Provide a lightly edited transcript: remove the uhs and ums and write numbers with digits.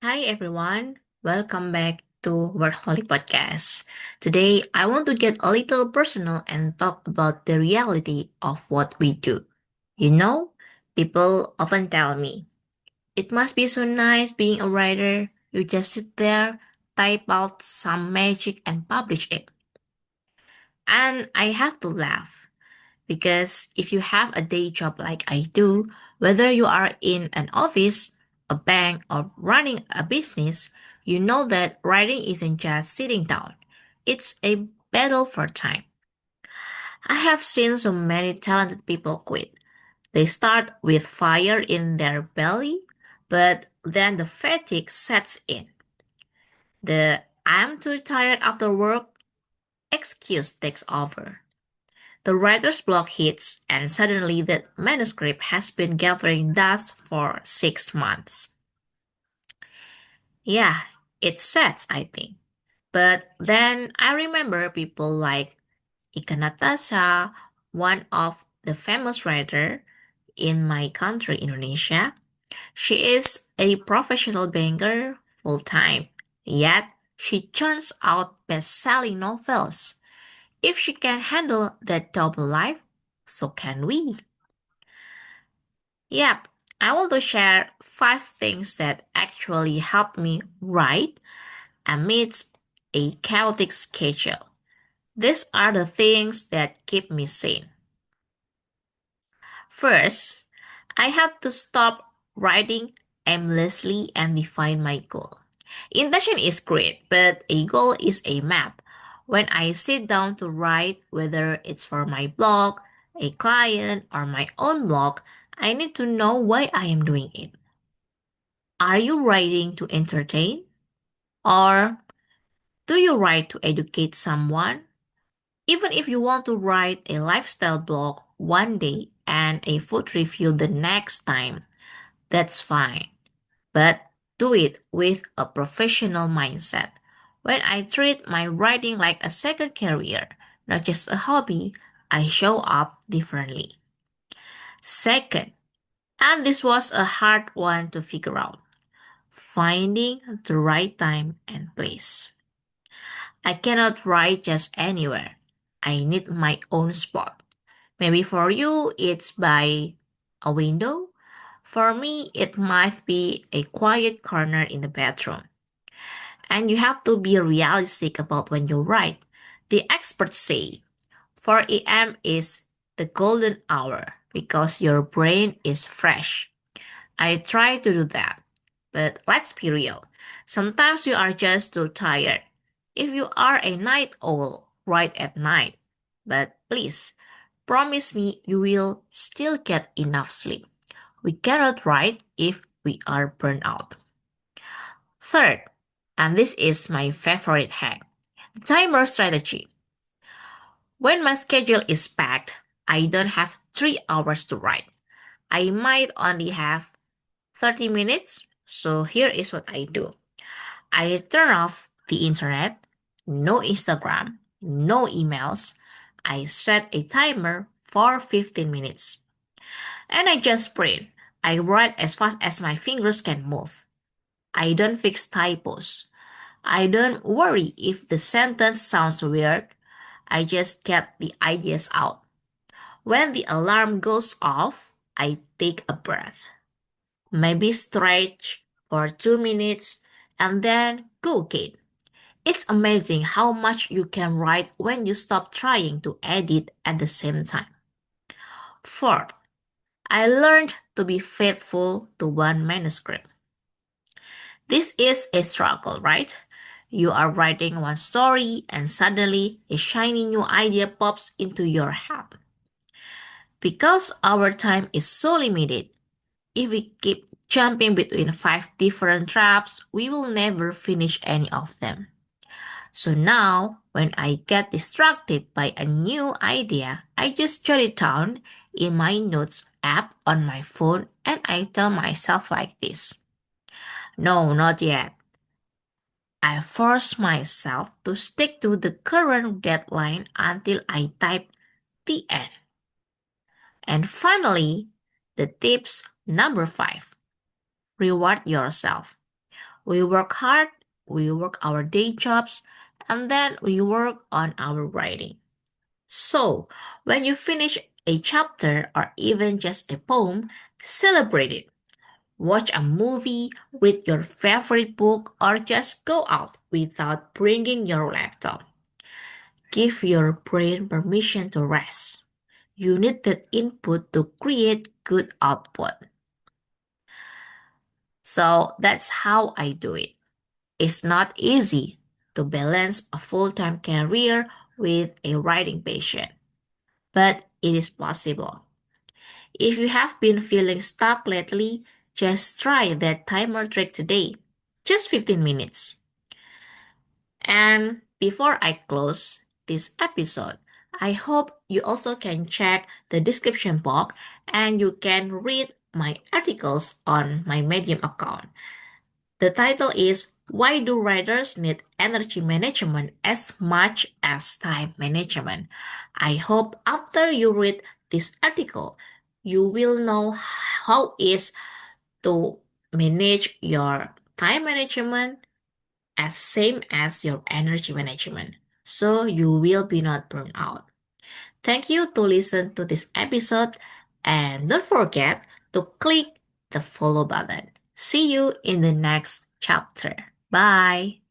Hi everyone, welcome back to Workaholic Podcast. Today I want to get a little personal and talk about the reality of what we do. You know, people often tell me, it must be so nice being a writer. You just sit there, type out some magic and publish it. And I have to laugh because if you have a day job like I do, whether you are in an office, a bank, or running a business, you know that writing isn't just sitting down. It's a battle for time. I have seen so many talented people quit. They start with fire in their belly, but then the fatigue sets in. The I'm too tired after work excuse takes over. The writer's block hits, and suddenly the manuscript has been gathering dust for 6 months. Yeah, it's sad, I think. But then I remember people like Ika Natasha, one of the famous writer in my country, Indonesia. She is a professional banker full time, yet she churns out best-selling novels. If she can handle that double life, so can we. Yep, I want to share 5 things that actually helped me write amidst a chaotic schedule. These are the things that keep me sane. First, I have to stop writing aimlessly and define my goal. Intention is great, but a goal is a map. When I sit down to write, whether it's for my blog, a client, or my own blog, I need to know why I am doing it. Are you writing to entertain? Or do you write to educate someone? Even if you want to write a lifestyle blog one day and a food review the next time, that's fine. But do it with a professional mindset. When I treat my writing like a second career, not just a hobby, I show up differently. Second, and this was a hard one to figure out, finding the right time and place. I cannot write just anywhere. I need my own spot. Maybe for you, it's by a window. For me, it might be a quiet corner in the bedroom. And you have to be realistic about when you write. The experts say 4 a.m. is the golden hour because your brain is fresh. I try to do that. But let's be real. Sometimes you are just too tired. If you are a night owl, write at night. But please, promise me you will still get enough sleep. We cannot write if we are burned out. Third, and this is my favorite hack, the timer strategy. When my schedule is packed, I don't have 3 hours to write. I might only have 30 minutes. So here is what I do. I turn off the internet, no Instagram, no emails. I set a timer for 15 minutes. And I just sprint. I write as fast as my fingers can move. I don't fix typos. I don't worry if the sentence sounds weird. I just get the ideas out. When the alarm goes off, I take a breath. Maybe stretch for 2 minutes and then go again. It's amazing how much you can write when you stop trying to edit at the same time. Fourth, I learned to be faithful to one manuscript. This is a struggle, right? You are writing one story and suddenly a shiny new idea pops into your head. Because our time is so limited, if we keep jumping between 5 different drafts, we will never finish any of them. So now, when I get distracted by a new idea, I just jot it down in my notes app on my phone and I tell myself like this. No, not yet. I force myself to stick to the current deadline until I type the end. And finally, the tips number 5. Reward yourself. We work hard, we work our day jobs, and then we work on our writing. So, when you finish a chapter or even just a poem, celebrate it. Watch a movie, read your favorite book, or just go out without bringing your laptop. Give your brain permission to rest. You need that input to create good output. So that's how I do it. It's not easy to balance a full time career with a writing passion, but it is possible. If you have been feeling stuck lately, just try that timer trick today. Just 15 minutes. And before I close this episode, I hope you also can check the description box and you can read my articles on my Medium account. The title is Why Do Writers Need Energy Management as Much as Time Management? I hope after you read this article, you will know how is to manage your time management as same as your energy management. So you will be not burned out. Thank you to listen to this episode and don't forget to click the follow button. See you in the next chapter. Bye.